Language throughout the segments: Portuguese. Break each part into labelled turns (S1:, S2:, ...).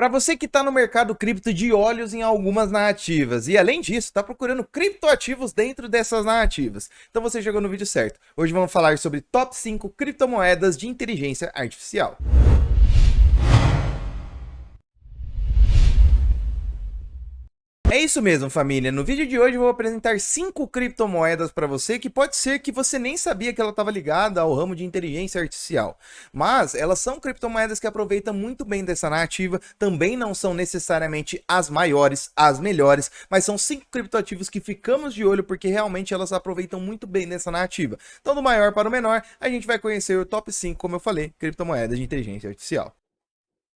S1: Para você que está no mercado cripto de olhos em algumas narrativas e além disso está procurando criptoativos dentro dessas narrativas, então você chegou no vídeo certo. Hoje vamos falar sobre top 5 criptomoedas de inteligência artificial. É isso mesmo, família. No vídeo de hoje eu vou apresentar 5 criptomoedas para você que pode ser que você nem sabia que ela estava ligada ao ramo de inteligência artificial. Mas elas são criptomoedas que aproveitam muito bem dessa narrativa, também não são necessariamente as maiores, as melhores, mas são 5 criptoativos que ficamos de olho porque realmente elas aproveitam muito bem dessa narrativa. Então do maior para o menor, a gente vai conhecer o top 5, como eu falei, criptomoedas de inteligência artificial.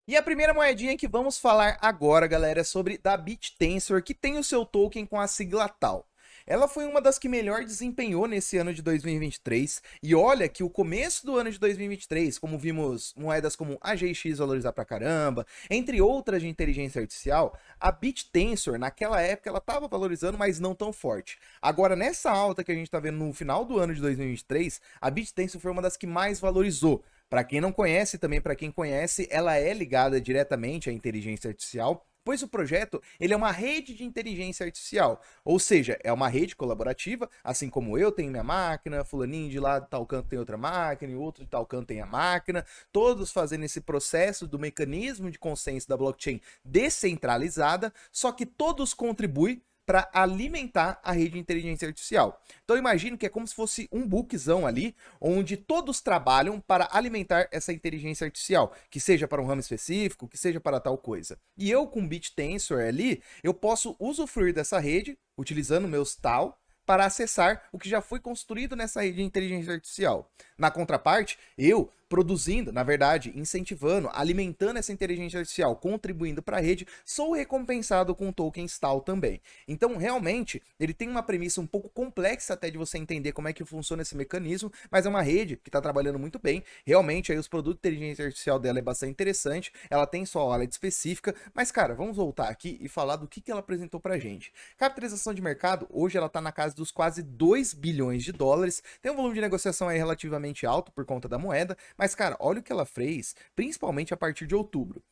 S1: E a primeira moedinha que vamos falar agora, galera, é sobre da BitTensor, que tem o seu token com a sigla TAL. Ela foi uma das que melhor desempenhou nesse ano de 2023, e olha que o começo do ano de 2023, como vimos moedas como a GX valorizar pra caramba, entre outras de inteligência artificial, a BitTensor naquela época ela estava valorizando, mas não tão forte. Agora nessa alta que a gente está vendo no final do ano de 2023, a BitTensor foi uma das que mais valorizou. Para quem não conhece, também para quem conhece, ela é ligada diretamente à inteligência artificial, pois o projeto ele é uma rede de inteligência artificial, ou seja, é uma rede colaborativa, assim como eu tenho minha máquina, fulaninho de lá de tal canto tem outra máquina, e outro de tal canto tem a máquina, todos fazendo esse processo do mecanismo de consenso da blockchain descentralizada, só que todos contribuem para alimentar a rede de inteligência artificial. Então imagino que é como se fosse um bookzão ali, onde todos trabalham para alimentar essa inteligência artificial, que seja para um ramo específico, que seja para tal coisa. E eu com BitTensor ali, eu posso usufruir dessa rede, utilizando meus TAL, para acessar o que já foi construído nessa rede de inteligência artificial. Na contraparte, eu produzindo, na verdade, incentivando, alimentando essa inteligência artificial, contribuindo para a rede, sou recompensado com tokens TAL também. Então, realmente, ele tem uma premissa um pouco complexa até de você entender como é que funciona esse mecanismo, mas é uma rede que está trabalhando muito bem. Realmente, aí os produtos de inteligência artificial dela é bastante interessante, ela tem sua wallet específica, mas, cara, vamos voltar aqui e falar do que ela apresentou para a gente. Capitalização de mercado, hoje ela está na casa dos quase 2 bilhões de dólares, tem um volume de negociação aí relativamente alto por conta da moeda, mas, cara, olha o que ela fez, principalmente a partir de outubro.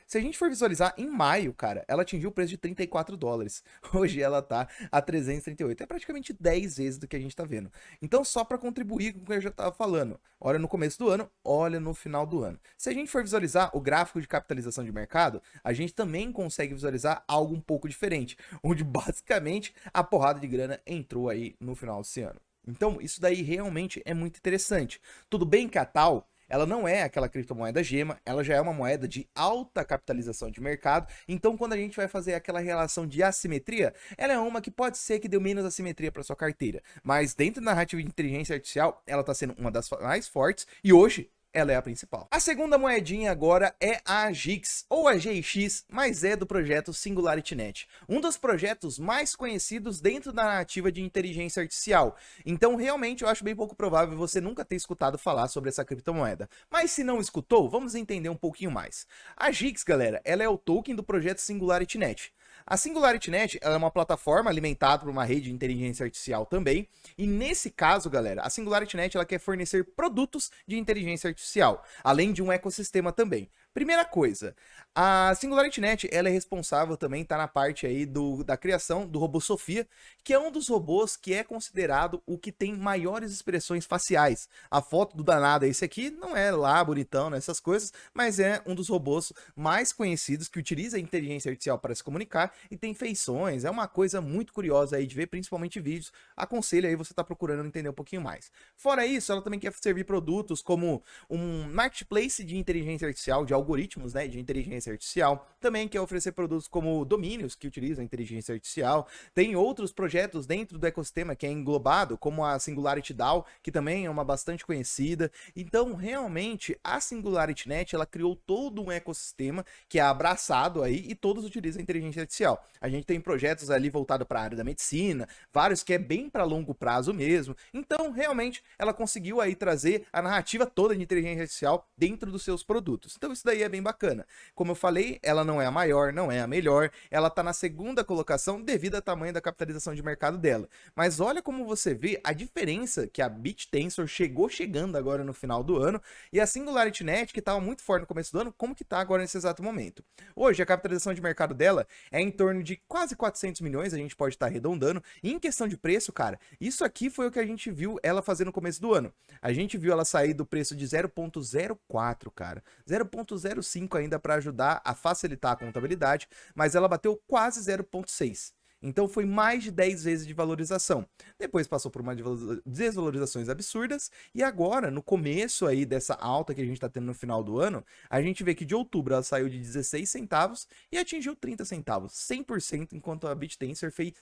S1: Se a gente for visualizar, em maio, cara, ela atingiu o preço de 34 dólares. Hoje ela tá a 338. É praticamente 10 vezes do que a gente tá vendo. Então, só para contribuir com o que eu já tava falando, olha no começo do ano, olha no final do ano. Se a gente for visualizar o gráfico de capitalização de mercado, a gente também consegue visualizar algo um pouco diferente, onde basicamente a porrada de grana entrou aí no final desse ano. Então, isso daí realmente é muito interessante. Tudo bem que a tal ela não é aquela criptomoeda gema, ela já é uma moeda de alta capitalização de mercado, então quando a gente vai fazer aquela relação de assimetria, ela é uma que pode ser que deu menos assimetria para sua carteira, mas dentro da narrativa de inteligência artificial, ela está sendo uma das mais fortes e hoje ela é a principal. A segunda moedinha agora é a GIX, ou a GX, mas é do projeto SingularityNet, um dos projetos mais conhecidos dentro da narrativa de inteligência artificial. Então, realmente, eu acho bem pouco provável você nunca ter escutado falar sobre essa criptomoeda. Mas se não escutou, vamos entender um pouquinho mais. A GIX, galera, ela é o token do projeto SingularityNet. A SingularityNet ela é uma plataforma alimentada por uma rede de inteligência artificial também, e nesse caso, galera, a SingularityNet ela quer fornecer produtos de inteligência artificial, além de um ecossistema também. Primeira coisa, a SingularityNet ela é responsável também, tá na parte aí da criação do robô Sofia, que é um dos robôs que é considerado o que tem maiores expressões faciais. A foto do danado é esse aqui, não é lá bonitão nessas coisas, mas é um dos robôs mais conhecidos que utiliza a inteligência artificial para se comunicar e tem feições, é uma coisa muito curiosa aí de ver, principalmente vídeos. Aconselho aí você tá procurando entender um pouquinho mais. Fora isso, ela também quer servir produtos como um marketplace de inteligência artificial, de algoritmos, né, de inteligência artificial. Também quer oferecer produtos como domínios que utilizam inteligência artificial. Tem outros projetos dentro do ecossistema que é englobado, como a Singularity DAO, que também é uma bastante conhecida. Então, realmente, a SingularityNet, ela criou todo um ecossistema que é abraçado aí e todos utilizam inteligência artificial. A gente tem projetos ali voltados para a área da medicina, vários que é bem para longo prazo mesmo. Então, realmente, ela conseguiu aí trazer a narrativa toda de inteligência artificial dentro dos seus produtos. Então, isso daí daí é bem bacana. Como eu falei, ela não é a maior, não é a melhor, ela tá na segunda colocação devido ao tamanho da capitalização de mercado dela. Mas olha como você vê a diferença que a BitTensor chegando agora no final do ano, e a SingularityNet, que estava muito forte no começo do ano, como que tá agora nesse exato momento. Hoje, a capitalização de mercado dela é em torno de quase 400 milhões, a gente pode estar arredondando, e em questão de preço, cara, isso aqui foi o que a gente viu ela fazer no começo do ano. A gente viu ela sair do preço de 0,04, cara, 0,05 ainda para ajudar a facilitar a contabilidade, mas ela bateu quase 0,6. Então foi mais de 10 vezes de valorização. Depois passou por uma desvalorizações absurdas e agora, no começo aí dessa alta que a gente está tendo no final do ano, a gente vê que de outubro ela saiu de 16 centavos e atingiu 30 centavos, 100%, enquanto a BitTensor fez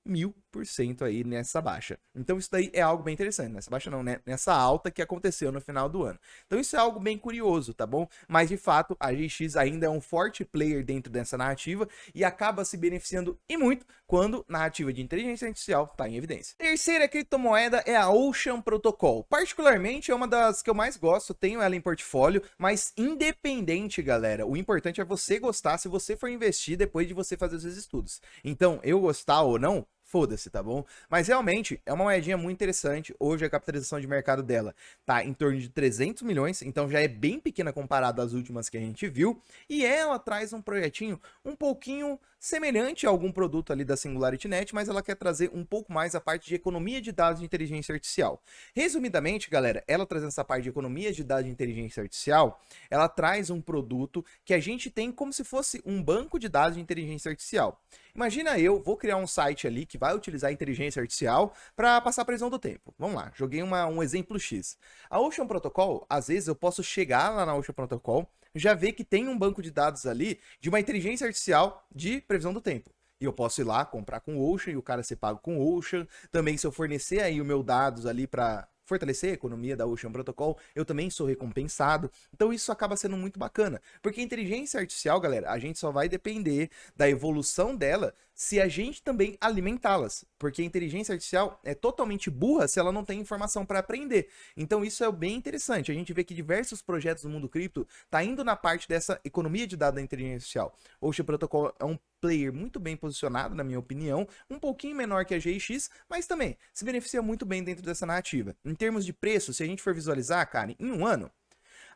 S1: 1000% aí nessa baixa. Então isso daí é algo bem interessante, nessa baixa não, né? Nessa alta que aconteceu no final do ano. Então isso é algo bem curioso, tá bom? Mas de fato, a GX ainda é um forte player dentro dessa narrativa e acaba se beneficiando e muito quando narrativa de inteligência artificial está em evidência. Terceira criptomoeda é a Ocean Protocol. Particularmente é uma das que eu mais gosto, tenho ela em portfólio, mas independente, galera, o importante é você gostar se você for investir depois de você fazer os seus estudos. Então, eu gostar ou não, foda-se, tá bom? Mas realmente é uma moedinha muito interessante. Hoje a capitalização de mercado dela tá em torno de 300 milhões, então já é bem pequena comparada às últimas que a gente viu. E ela traz um projetinho um pouquinho semelhante a algum produto ali da SingularityNet, mas ela quer trazer um pouco mais a parte de economia de dados de inteligência artificial. Resumidamente, galera, ela trazendo essa parte de economia de dados de inteligência artificial, ela traz um produto que a gente tem como se fosse um banco de dados de inteligência artificial. Imagina eu vou criar um site ali que vai utilizar a inteligência artificial para passar a previsão do tempo. Vamos lá, joguei um exemplo X. A Ocean Protocol, às vezes eu posso chegar lá na Ocean Protocol, já ver que tem um banco de dados ali de uma inteligência artificial de previsão do tempo. E eu posso ir lá, comprar com o Ocean e o cara ser pago com o Ocean. Também se eu fornecer aí o meu dados ali para fortalecer a economia da Ocean Protocol, eu também sou recompensado. Então isso acaba sendo muito bacana, porque a inteligência artificial, galera, a gente só vai depender da evolução dela se a gente também alimentá-las, porque a inteligência artificial é totalmente burra se ela não tem informação para aprender. Então isso é bem interessante. A gente vê que diversos projetos do mundo cripto tá indo na parte dessa economia de dados da inteligência artificial. O Ocean Protocol é um player muito bem posicionado, na minha opinião, um pouquinho menor que a GX, mas também se beneficia muito bem dentro dessa narrativa. Em termos de preço, se a gente for visualizar, cara, em um ano,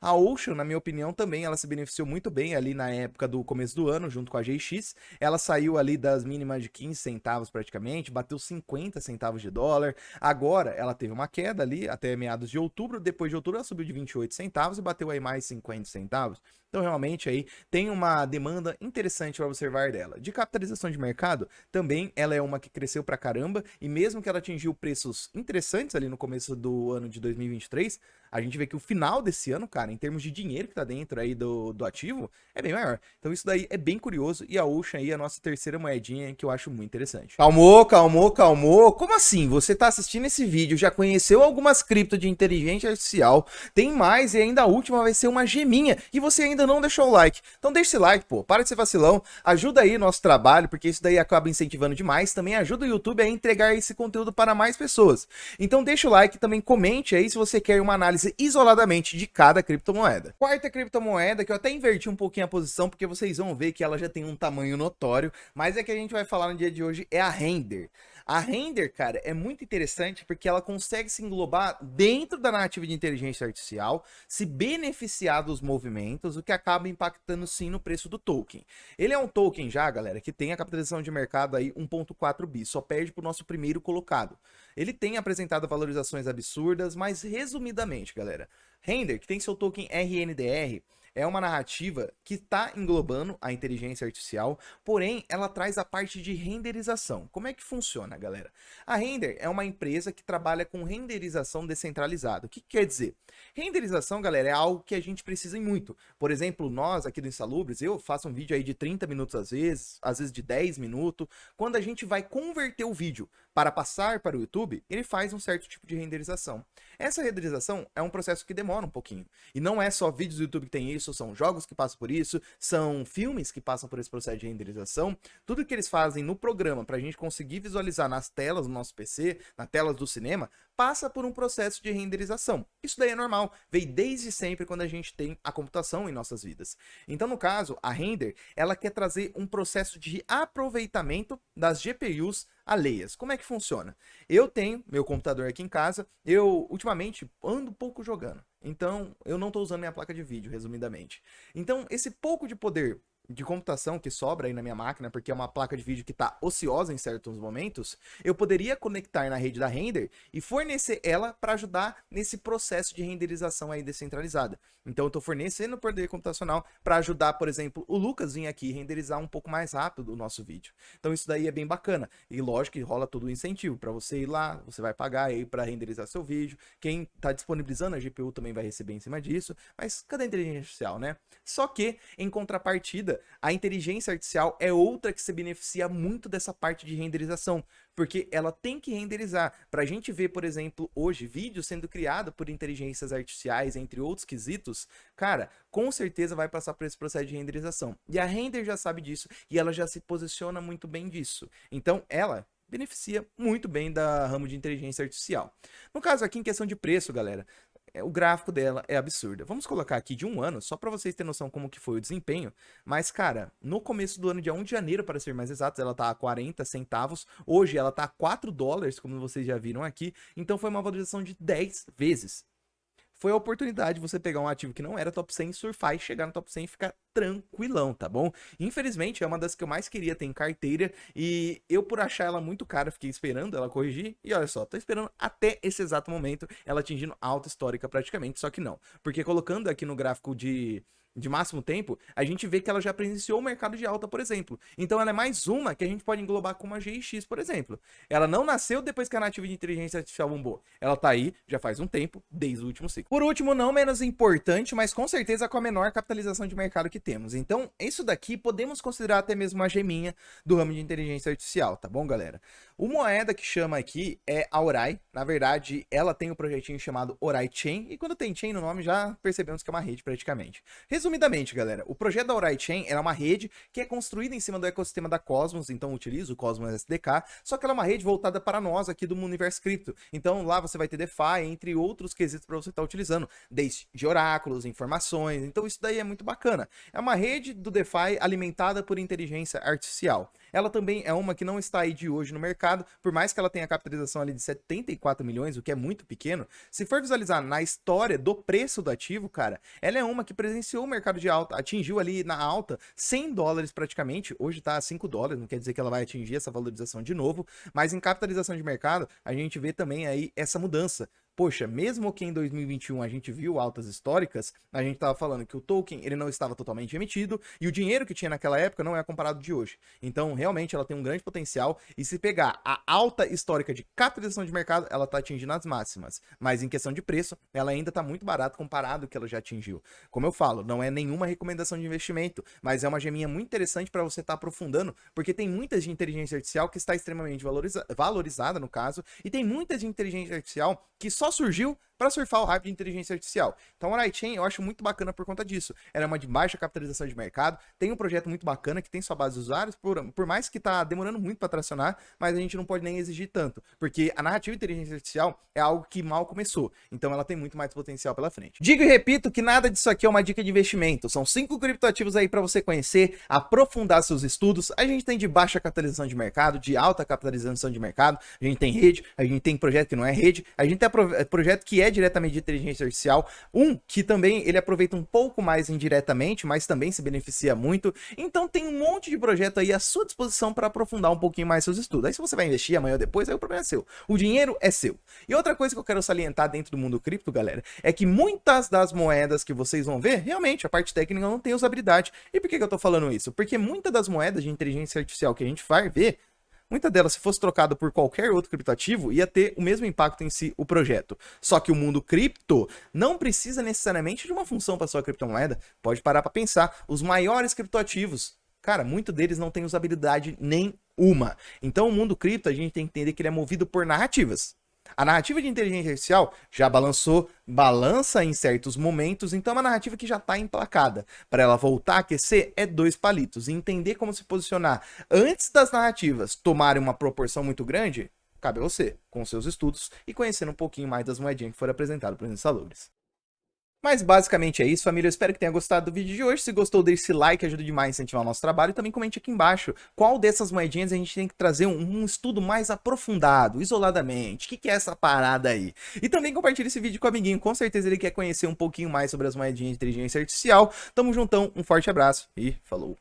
S1: a Ocean, na minha opinião, também ela se beneficiou muito bem ali na época do começo do ano, junto com a GX. Ela saiu ali das mínimas de 15 centavos praticamente, bateu 50 centavos de dólar. Agora ela teve uma queda ali até meados de outubro. Depois de outubro ela subiu de 28 centavos e bateu aí mais 50 centavos. Então realmente aí tem uma demanda interessante para observar dela. De capitalização de mercado, também ela é uma que cresceu pra caramba e mesmo que ela atingiu preços interessantes ali no começo do ano de 2023, a gente vê que o final desse ano, cara, em termos de dinheiro que tá dentro aí do ativo, é bem maior. Então isso daí é bem curioso e a Ocean aí é a nossa terceira moedinha que eu acho muito interessante. Calmou, calmou, calmou. Como assim? Você tá assistindo esse vídeo, já conheceu algumas cripto de inteligência artificial, tem mais e ainda a última vai ser uma geminha e você ainda não deixou o like. Então deixa esse like, pô, para de ser vacilão, ajuda aí nosso trabalho, porque isso daí acaba incentivando demais, também ajuda o YouTube a entregar esse conteúdo para mais pessoas. Então deixa o like e também comente aí se você quer uma análise isoladamente de cada criptomoeda. Quarta criptomoeda, que eu até inverti um pouquinho a posição, porque vocês vão ver que ela já tem um tamanho notório, mas é que a gente vai falar no dia de hoje, é a Render. A Render, cara, é muito interessante porque ela consegue se englobar dentro da narrativa de inteligência artificial, se beneficiar dos movimentos, o que acaba impactando sim no preço do token. Ele é um token já, galera, que tem a capitalização de mercado aí 1.4 bi, só perde pro nosso primeiro colocado. Ele tem apresentado valorizações absurdas, mas resumidamente, galera, Render, que tem seu token RNDR, é uma narrativa que está englobando a inteligência artificial, porém ela traz a parte de renderização. Como é que funciona, galera? A Render é uma empresa que trabalha com renderização descentralizada. O que quer dizer? Renderização, galera, é algo que a gente precisa em muito. Por exemplo, nós aqui do Insalubres, eu faço um vídeo aí de 30 minutos às vezes de 10 minutos. Quando a gente vai converter o vídeo para passar para o YouTube, ele faz um certo tipo de renderização. Essa renderização é um processo que demora um pouquinho. E não é só vídeos do YouTube que tem isso, isso, são jogos que passam por isso, são filmes que passam por esse processo de renderização. Tudo que eles fazem no programa para a gente conseguir visualizar nas telas do nosso PC, nas telas do cinema, passa por um processo de renderização. Isso daí é normal, veio desde sempre quando a gente tem a computação em nossas vidas. Então, no caso, a Render, ela quer trazer um processo de aproveitamento das GPUs alheias. Como é que funciona? Eu tenho meu computador aqui em casa, eu ultimamente ando pouco jogando, então eu não estou usando minha placa de vídeo, resumidamente. Então, esse pouco de poder de computação que sobra aí na minha máquina, porque é uma placa de vídeo que está ociosa em certos momentos, eu poderia conectar na rede da Render e fornecer ela para ajudar nesse processo de renderização aí descentralizada. Então eu estou fornecendo poder computacional para ajudar, por exemplo, o Lucas vir aqui renderizar um pouco mais rápido o nosso vídeo. Então isso daí é bem bacana. E lógico que rola todo o incentivo para você ir lá, você vai pagar aí para renderizar seu vídeo. Quem está disponibilizando a GPU também vai receber em cima disso. Mas cadê a inteligência artificial, né? Só que, em contrapartida, a inteligência artificial é outra que se beneficia muito dessa parte de renderização, porque ela tem que renderizar. Para a gente ver, por exemplo, hoje, vídeos sendo criados por inteligências artificiais, entre outros quesitos, cara, com certeza vai passar por esse processo de renderização. E a Render já sabe disso, e ela já se posiciona muito bem disso. Então, ela beneficia muito bem da ramo de inteligência artificial. No caso aqui, em questão de preço, galera, o gráfico dela é absurdo. Vamos colocar aqui de um ano, só para vocês terem noção como que foi o desempenho. Mas, cara, no começo do ano, dia 1 de janeiro, para ser mais exatos, ela tá a 40 centavos. Hoje ela tá a 4 dólares, como vocês já viram aqui. Então foi uma valorização de 10 vezes. Foi a oportunidade de você pegar um ativo que não era top 100, surfar e chegar no top 100 e ficar tranquilão, tá bom? Infelizmente, é uma das que eu mais queria ter em carteira e eu, por achar ela muito cara, fiquei esperando ela corrigir e olha só, tô esperando até esse exato momento ela atingindo alta histórica praticamente, só que não. Porque colocando aqui no gráfico de máximo tempo, a gente vê que ela já presenciou o mercado de alta, por exemplo. Então ela é mais uma que a gente pode englobar com uma GX, por exemplo. Ela não nasceu depois que a nativa de inteligência artificial bombou. Ela tá aí já faz um tempo, desde o último ciclo. Por último, não menos importante, mas com certeza com a menor capitalização de mercado que temos. Então, isso daqui podemos considerar até mesmo uma geminha do ramo de inteligência artificial, tá bom, galera? O moeda que chama aqui é a Aurai. Na verdade, ela tem um projetinho chamado Aurai Chain, e quando tem chain no nome já percebemos que é uma rede praticamente. Resumidamente, galera, o projeto da Aurai Chain é uma rede que é construída em cima do ecossistema da Cosmos, então utiliza o Cosmos SDK, só que ela é uma rede voltada para nós aqui do universo cripto. Então lá você vai ter DeFi, entre outros quesitos para você estar utilizando, desde oráculos, informações, então isso daí é muito bacana. É uma rede do DeFi alimentada por inteligência artificial. Ela também é uma que não está aí de hoje no mercado, por mais que ela tenha a capitalização ali de 74 milhões, o que é muito pequeno. Se for visualizar na história do preço do ativo, cara, ela é uma que presenciou o mercado de alta, atingiu ali na alta 100 dólares praticamente, hoje tá a 5 dólares, não quer dizer que ela vai atingir essa valorização de novo, mas em capitalização de mercado, a gente vê também aí essa mudança. Poxa, mesmo que em 2021 a gente viu altas históricas, a gente estava falando que o token ele não estava totalmente emitido e o dinheiro que tinha naquela época não é comparado de hoje. Então, realmente, ela tem um grande potencial e se pegar a alta histórica de capitalização de mercado, ela está atingindo as máximas. Mas em questão de preço, ela ainda está muito barata comparado ao que ela já atingiu. Como eu falo, não é nenhuma recomendação de investimento, mas é uma geminha muito interessante para você estar aprofundando, porque tem muitas de inteligência artificial que está extremamente valorizada, no caso, e tem muitas de inteligência artificial que só surgiu para surfar o hype de inteligência artificial. Então a Aurai Chain eu acho muito bacana por conta disso. Ela é uma de baixa capitalização de mercado, tem um projeto muito bacana que tem sua base de usuários, por mais que tá demorando muito para tracionar, mas a gente não pode nem exigir tanto, porque a narrativa de inteligência artificial é algo que mal começou, então ela tem muito mais potencial pela frente. Digo e repito que nada disso aqui é uma dica de investimento, são 5 criptoativos aí para você conhecer, aprofundar seus estudos. A gente tem de baixa capitalização de mercado, de alta capitalização de mercado, a gente tem rede, a gente tem projeto que não é rede, a gente tem projeto que é diretamente de inteligência artificial, que também ele aproveita um pouco mais indiretamente, mas também se beneficia muito. Então tem um monte de projeto aí à sua disposição para aprofundar um pouquinho mais seus estudos. Aí se você vai investir amanhã ou depois, aí o problema é seu. O dinheiro é seu. E outra coisa que eu quero salientar dentro do mundo cripto, galera, é que muitas das moedas que vocês vão ver, realmente a parte técnica não tem usabilidade. E por que eu tô falando isso? Porque muitas das moedas de inteligência artificial que a gente vai ver, muita delas, se fosse trocado por qualquer outro criptoativo, ia ter o mesmo impacto em si o projeto. Só que o mundo cripto não precisa necessariamente de uma função para sua criptomoeda. Pode parar para pensar. Os maiores criptoativos, cara, muito deles não tem usabilidade nenhuma. Então o mundo cripto, a gente tem que entender que ele é movido por narrativas. A narrativa de inteligência artificial já balançou, balança em certos momentos, então é uma narrativa que já está emplacada. Para ela voltar a aquecer, é 2 palitos. E entender como se posicionar antes das narrativas tomarem uma proporção muito grande, cabe a você, com seus estudos e conhecendo um pouquinho mais das moedinhas que foram apresentadas para os insalubres. Mas basicamente é isso, família. Eu espero que tenha gostado do vídeo de hoje. Se gostou, deixe esse like, ajuda demais a incentivar o nosso trabalho. E também comente aqui embaixo qual dessas moedinhas a gente tem que trazer um estudo mais aprofundado, isoladamente. O que é essa parada aí? E também compartilhe esse vídeo com o amiguinho. Com certeza ele quer conhecer um pouquinho mais sobre as moedinhas de inteligência artificial. Tamo juntão, um forte abraço e falou!